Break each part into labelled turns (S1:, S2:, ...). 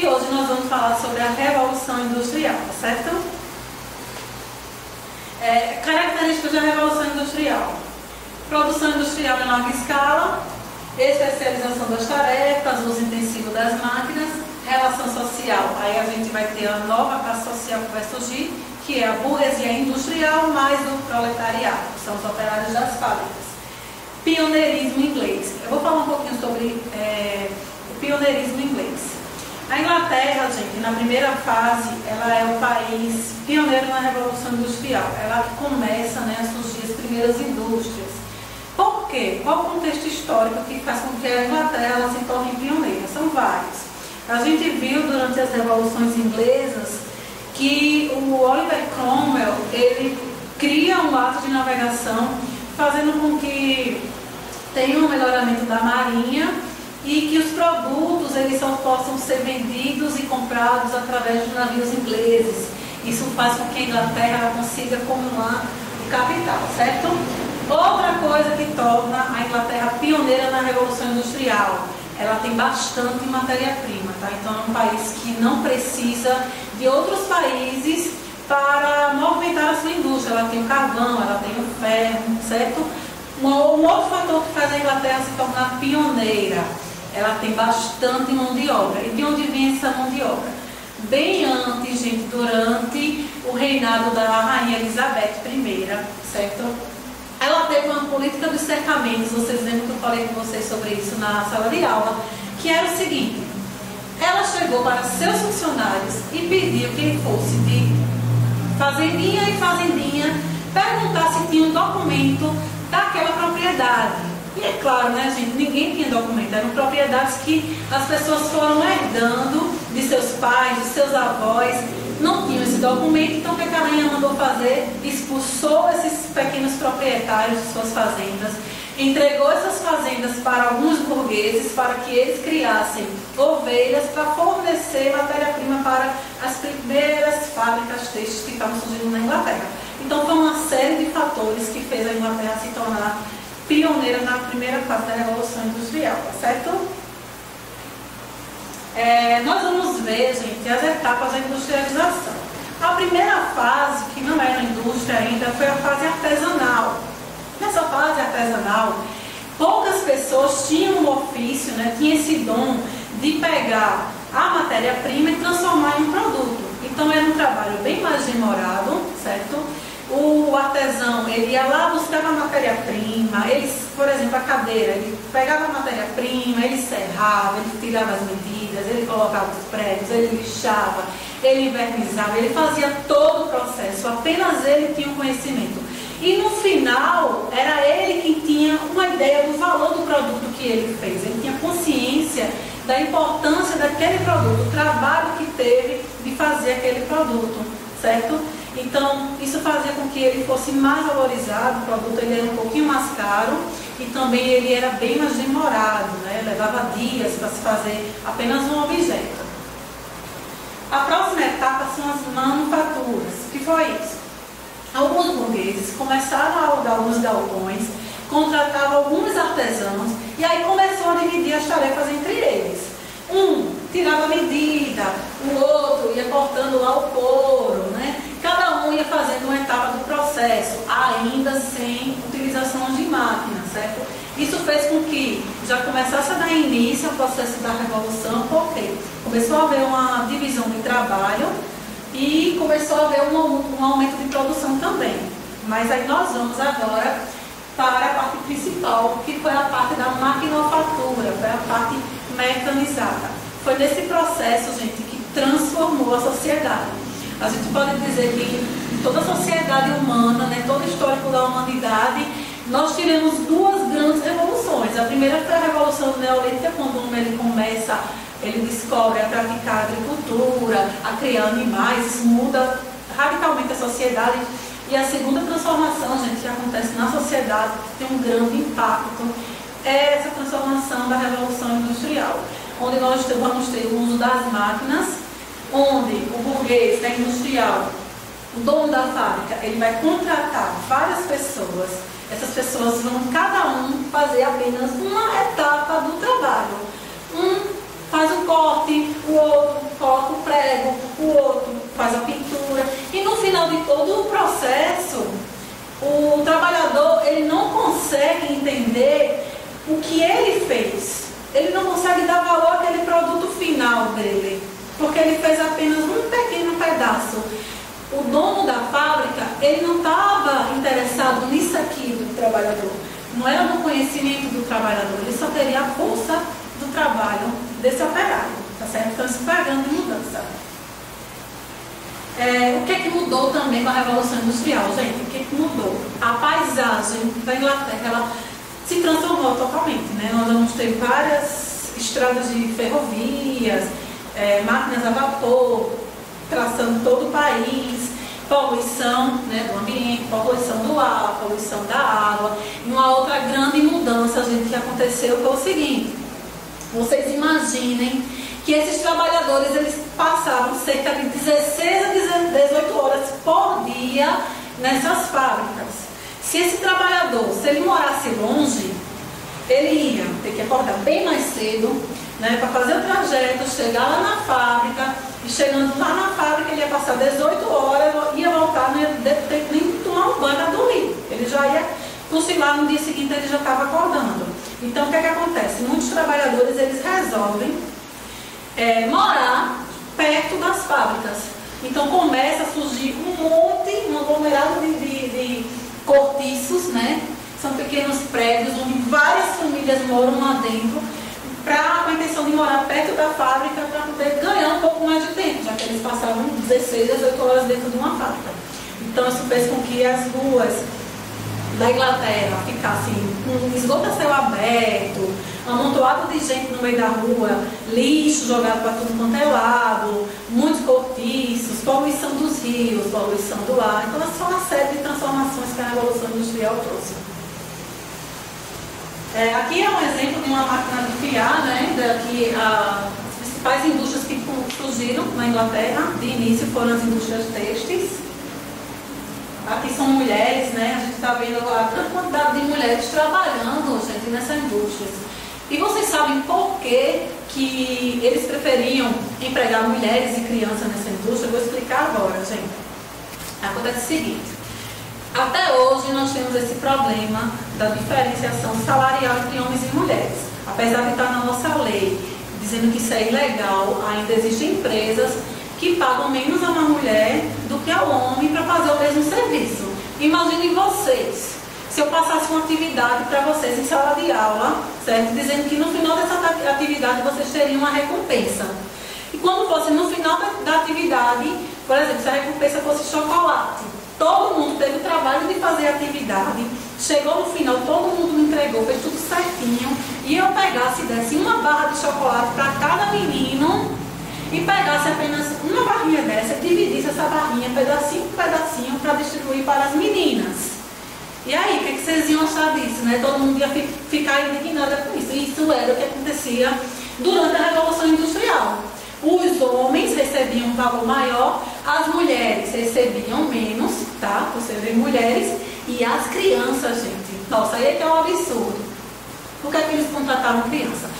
S1: e hoje nós vamos falar sobre a Revolução Industrial, certo? Características da Revolução Industrial: produção industrial em larga escala, especialização das tarefas, uso intensivo das máquinas, relação social. Aí a gente vai ter a nova classe social que vai surgir, que é a burguesia industrial mais o proletariado, que são os operários das fábricas. Pioneirismo inglês. Eu vou falar um pouquinho sobre o pioneirismo inglês. A Inglaterra, gente, na primeira fase, ela é o país pioneiro na Revolução Industrial. Ela começa, a surgir as primeiras indústrias. Por quê? Qual o contexto histórico que faz com que a Inglaterra ela se torne pioneira? São vários. A gente viu durante as revoluções inglesas que o Oliver Cromwell, ele cria um ato de navegação fazendo com que tenha um melhoramento da marinha e que os produtos eles só possam ser vendidos e comprados através dos navios ingleses. Isso faz com que a Inglaterra consiga acumular o capital, certo? Outra coisa que torna a Inglaterra pioneira na Revolução Industrial: ela tem bastante matéria-prima, tá? Então é um país que não precisa de outros países para movimentar a sua indústria. Ela tem o carvão, ela tem o ferro, certo? Um outro fator que faz a Inglaterra se tornar pioneira: ela tem bastante mão de obra. E de onde vem essa mão de obra? Bem antes, gente, durante o reinado da Rainha Elizabeth I, certo? Ela teve uma política de cercamentos. Vocês lembram que eu falei com vocês sobre isso na sala de aula, que era o seguinte: ela chegou para seus funcionários e pediu que ele fosse de fazendinha em fazendinha perguntar se tinha um documento daquela propriedade. E é claro, gente, ninguém tinha documento. Eram propriedades que as pessoas foram herdando de seus pais, de seus avós. Não tinham esse documento, então o que a rainha mandou fazer? Expulsou esses pequenos proprietários de suas fazendas, entregou essas fazendas para alguns burgueses para que eles criassem ovelhas para fornecer matéria-prima para as primeiras fábricas têxteis que estavam surgindo na Inglaterra. Então foi uma série de fatores que fez a Inglaterra se tornar pioneira na primeira fase da Revolução Industrial, tá certo? Nós vamos ver, gente, as etapas da industrialização. A primeira fase, que não era indústria ainda, foi a fase artesanal. Nessa fase artesanal, poucas pessoas tinham o ofício, tinham esse dom de pegar a matéria-prima e transformar em um produto. Então era um trabalho bem mais demorado, certo? O artesão, ele ia lá, buscava a matéria-prima, por exemplo, a cadeira, ele pegava a matéria-prima, ele serrava, ele tirava as medidas, ele colocava os pregos, ele lixava, ele envernizava, ele fazia todo o processo, apenas ele tinha o conhecimento. E no final, era ele quem tinha uma ideia do valor do produto que ele fez, ele tinha consciência da importância daquele produto, o trabalho que teve de fazer aquele produto, certo? Então, isso fazia com que ele fosse mais valorizado, o produto ele era um pouquinho mais caro e também ele era bem mais demorado, levava dias para se fazer apenas um objeto. A próxima etapa são as manufaturas. O que foi isso? Alguns burgueses começaram a alugar alguns galpões, contratavam alguns artesãos e aí começou a dividir as tarefas entre eles. Um tirava a medida, o outro ia cortando lá o couro, Cada um ia fazendo uma etapa do processo, ainda sem utilização de máquinas, certo? Isso fez com que já começasse a dar início ao processo da Revolução, porque começou a haver uma divisão de trabalho e começou a haver um aumento de produção também. Mas aí nós vamos agora para a parte principal, que foi a parte da maquinofatura, foi a parte mecanizada. Foi nesse processo, gente, que transformou a sociedade. A gente pode dizer que em toda a sociedade humana, todo o histórico da humanidade, nós tivemos duas grandes revoluções. A primeira foi a Revolução Neolítica, quando o homem ele descobre a praticar a agricultura, a criar animais, isso muda radicalmente a sociedade. E a segunda transformação, gente, que acontece na sociedade, que tem um grande impacto, é essa transformação da Revolução Industrial, onde nós vamos ter o uso das máquinas, onde o burguês, industrial, o dono da fábrica, ele vai contratar várias pessoas. Essas pessoas vão cada um fazer apenas uma etapa do trabalho. Um faz o corte, o outro que ele fez. Ele não consegue dar valor àquele produto final dele, porque ele fez apenas um pequeno pedaço. O dono da fábrica, ele não estava interessado nisso aqui do trabalhador. Não era no conhecimento do trabalhador, ele só queria a força do trabalho desse operário, tá certo? Então isso foi a grande mudança. O que é que mudou também com a Revolução Industrial, gente? O que é que mudou? A paisagem da Inglaterra, ela se transformou totalmente, né? Nós vamos ter várias estradas de ferrovias, máquinas a vapor, traçando todo o país, poluição, né, do ambiente, poluição do ar, poluição da água. E uma outra grande mudança, gente, que aconteceu foi o seguinte: vocês imaginem que esses trabalhadores, eles passavam cerca de 16 a 18 horas por dia nessas fábricas. Se esse trabalhador, se ele morasse longe, ele ia ter que acordar bem mais cedo, né, para fazer o trajeto, chegar lá na fábrica, e chegando lá na fábrica ele ia passar 18 horas, ia voltar, não ia ter nem tomar um banho para dormir. Ele já ia cochilar, no dia seguinte ele já estava acordando. Então o que é que acontece? Muitos trabalhadores, eles resolvem morar perto das fábricas. Então começa a surgir um aglomerado de cortiços, né? São pequenos prédios onde várias famílias moram lá dentro, com a intenção de morar perto da fábrica para poder ganhar um pouco mais de tempo, já que eles passavam 16 a 18 horas dentro de uma fábrica. Então isso fez com que as ruas da Inglaterra ficassem com esgoto a céu aberto, amontoado de gente no meio da rua, lixo jogado para tudo quanto é lado, muitos cortiços, poluição dos rios, poluição do ar. Então essa é uma série de transformações que a Revolução Industrial trouxe. Aqui é um exemplo de uma máquina de fiar, né? Que as principais indústrias que surgiram na Inglaterra de início foram as indústrias têxteis. Aqui são mulheres, né? A gente está vendo a grande quantidade de mulheres trabalhando, gente, nessas indústrias. E vocês sabem por que eles preferiam empregar mulheres e crianças nessa indústria? Eu vou explicar agora, gente. Acontece o seguinte: até hoje nós temos esse problema da diferenciação salarial entre homens e mulheres. Apesar de estar na nossa lei dizendo que isso é ilegal, ainda existem empresas que pagam menos a uma mulher do que ao homem para fazer o mesmo serviço. Imaginem vocês, se eu passasse uma atividade para vocês em sala de aula, certo? Dizendo que no final dessa atividade vocês teriam uma recompensa. E quando fosse no final da atividade, por exemplo, se a recompensa fosse chocolate, todo mundo teve o trabalho de fazer a atividade, chegou no final, todo mundo me entregou, fez tudo certinho, e eu pegasse e desse uma barra de chocolate para cada menino, e pegasse apenas uma barrinha dessa, dividisse essa barrinha pedacinho por pedacinho para distribuir para as meninas. E aí, o que vocês iam achar disso, né? Todo mundo ia ficar indignado com isso. E isso era o que acontecia durante a Revolução Industrial. Os homens recebiam um valor maior, as mulheres recebiam menos, tá? Você vê mulheres, e as crianças, gente. Nossa, aí é que é um absurdo. Por que é que eles contratavam criança?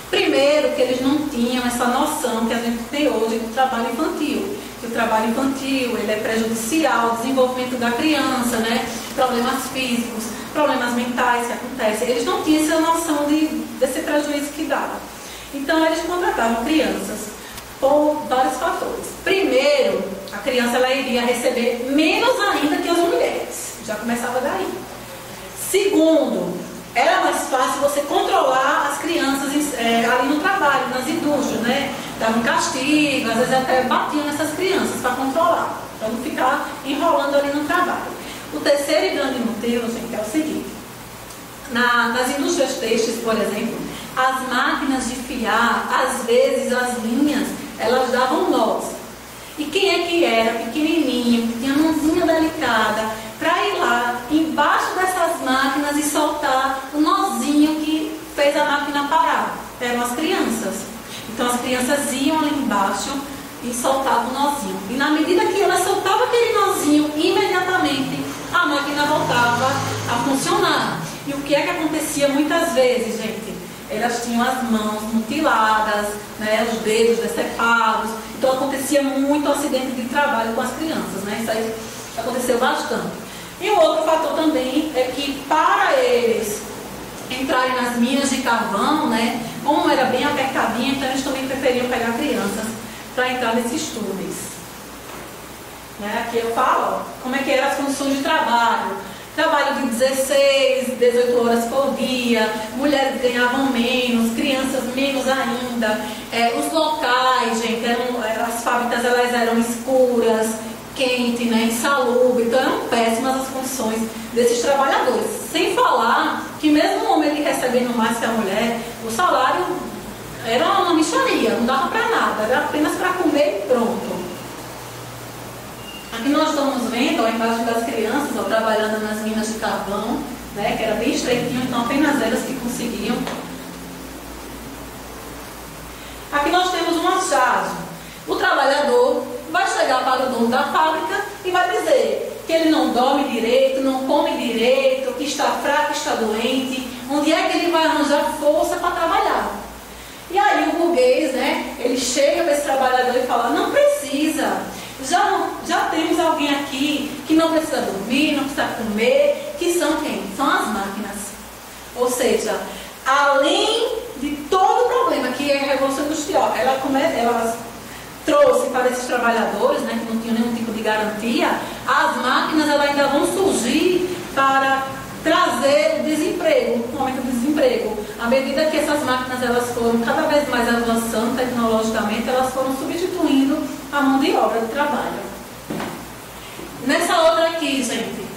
S1: Primeiro, que eles não tinham essa noção que a gente tem hoje do trabalho infantil. Que o trabalho infantil, ele é prejudicial ao desenvolvimento da criança, né? Problemas físicos, problemas mentais que acontecem. Eles não tinham essa noção desse prejuízo que dava. Então, eles contratavam crianças por vários fatores. Primeiro, a criança ela iria receber menos ainda que as mulheres. Já começava daí. Segundo, era mais fácil você controlar as crianças ali no trabalho, nas indústrias, né? Davam castigo, às vezes até batiam nessas crianças para controlar, para não ficar enrolando ali no trabalho. O terceiro e grande motivo, gente, é o seguinte: nas indústrias têxteis, por exemplo, as máquinas de fiar, às vezes as linhas, elas davam nós. E quem é que era pequenininho, que tinha mãozinha delicada, para ir lá embaixo dessas máquinas e soltar o nozinho que fez a máquina parar? Eram as crianças. Então as crianças iam ali embaixo e soltavam o nozinho. E na medida que elas soltavam aquele nozinho, imediatamente a máquina voltava a funcionar. E o que é que acontecia muitas vezes, gente? Elas tinham as mãos mutiladas, né, os dedos decepados. Então acontecia muito acidente de trabalho com as crianças, né? Isso aí aconteceu bastante. E o outro fator também é que para eles entrarem nas minas de carvão, né? Como era bem apertadinho, então eles também preferiam pegar crianças para entrar nesses túneis. Né? Aqui eu falo ó, como é que eram as condições de trabalho. Trabalho de 16, 18 horas por dia, mulheres ganhavam menos, crianças menos ainda. Os locais, gente, as fábricas elas eram escuras, quente, né, insalubre, então eram péssimas as condições desses trabalhadores. Sem falar que mesmo o homem ele recebendo mais que a mulher, o salário era uma mixaria, não dava para nada, era apenas para comer e pronto. Aqui nós estamos vendo a imagem das crianças ó, trabalhando nas minas de carvão, né, que era bem estreitinho, então apenas elas que conseguiam. Aqui nós temos um achado. O trabalhador vai chegar para o dono da fábrica e vai dizer que ele não dorme direito, não come direito, que está fraco, está doente, onde é que ele vai arranjar força para trabalhar. E aí o burguês, né, ele chega para esse trabalhador e fala, não precisa, já temos alguém aqui que não precisa dormir, não precisa comer, que são quem? São as máquinas. Ou seja, além de todo o problema que é a Revolução Industrial, ela trouxe para esses trabalhadores, né, que não tinham nenhum tipo de garantia, as máquinas elas ainda vão surgir para trazer o desemprego, o aumento do desemprego. À medida que essas máquinas elas foram cada vez mais avançando tecnologicamente, elas foram substituindo a mão de obra de trabalho. Nessa outra aqui, gente,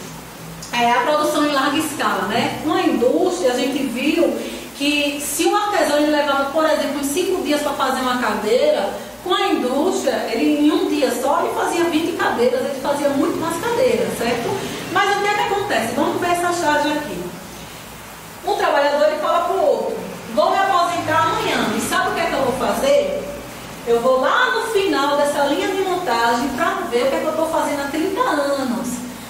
S1: é a produção em larga escala, né? Com a indústria, a gente viu que se um artesão ele levava, por exemplo, uns 5 dias para fazer uma cadeira, com a indústria, ele em um dia só ele fazia 20 cadeiras, ele fazia muito mais cadeiras, certo? Mas o que é que acontece? Vamos ver essa charge aqui. Um trabalhador ele fala para o outro, vou me aposentar amanhã, e sabe o que é que eu vou fazer? Eu vou lá no final dessa linha de montagem para ver o que é que eu estou fazendo há 30 anos.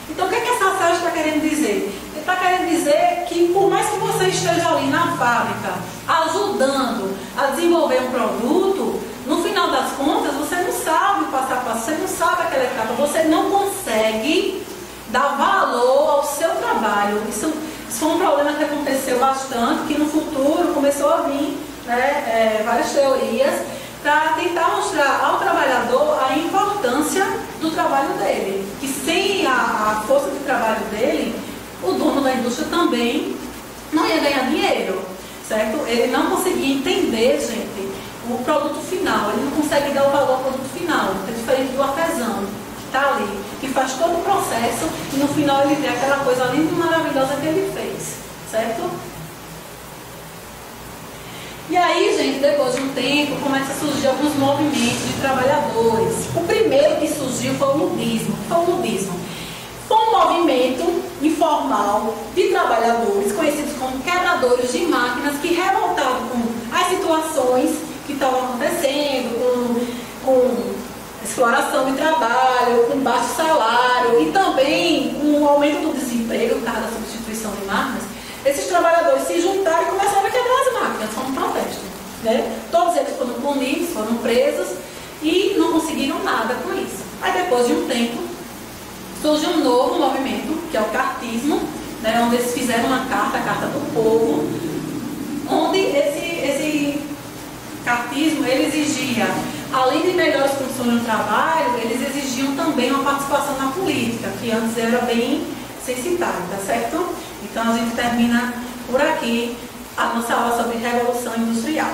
S1: Então o que é que essa charge está querendo dizer? Ele está querendo dizer que por mais que você esteja ali na fábrica, ajudando a desenvolver um produto, no final das contas, você não sabe o passo a passo, você não sabe aquela etapa, você não consegue dar valor ao seu trabalho. Isso foi um problema que aconteceu bastante, que no futuro começou a vir, né, várias teorias para tentar mostrar ao trabalhador a importância do trabalho dele. Que sem a força de trabalho dele, o dono da indústria também não ia ganhar dinheiro, certo? Ele não conseguia entender, gente, o produto final, ele não consegue dar o valor ao produto final, é diferente do artesão, que está ali, que faz todo o processo e no final ele vê aquela coisa linda e maravilhosa que ele fez, certo? E aí, gente, depois de um tempo, começa a surgir alguns movimentos de trabalhadores. O primeiro que surgiu foi o ludismo. O que foi o ludismo? Foi um movimento informal de trabalhadores, conhecidos como quebradores de máquinas, que revoltavam com as situações que estavam acontecendo, com exploração de trabalho, com baixo salário e também com o aumento do desemprego por causa da substituição de máquinas. Esses trabalhadores se juntaram e começaram a quebrar as máquinas, foi um protesto, né? Todos eles foram punidos, foram presos e não conseguiram nada com isso. Aí depois de um tempo, surge um novo movimento, que é o cartismo, né? Onde eles fizeram uma carta, a Carta do Povo, onde esse cartismo ele exigia, além de melhores condições no trabalho, eles exigiam também uma participação na política, que antes era bem censitária, tá certo? Então a gente termina por aqui a nossa aula sobre Revolução Industrial.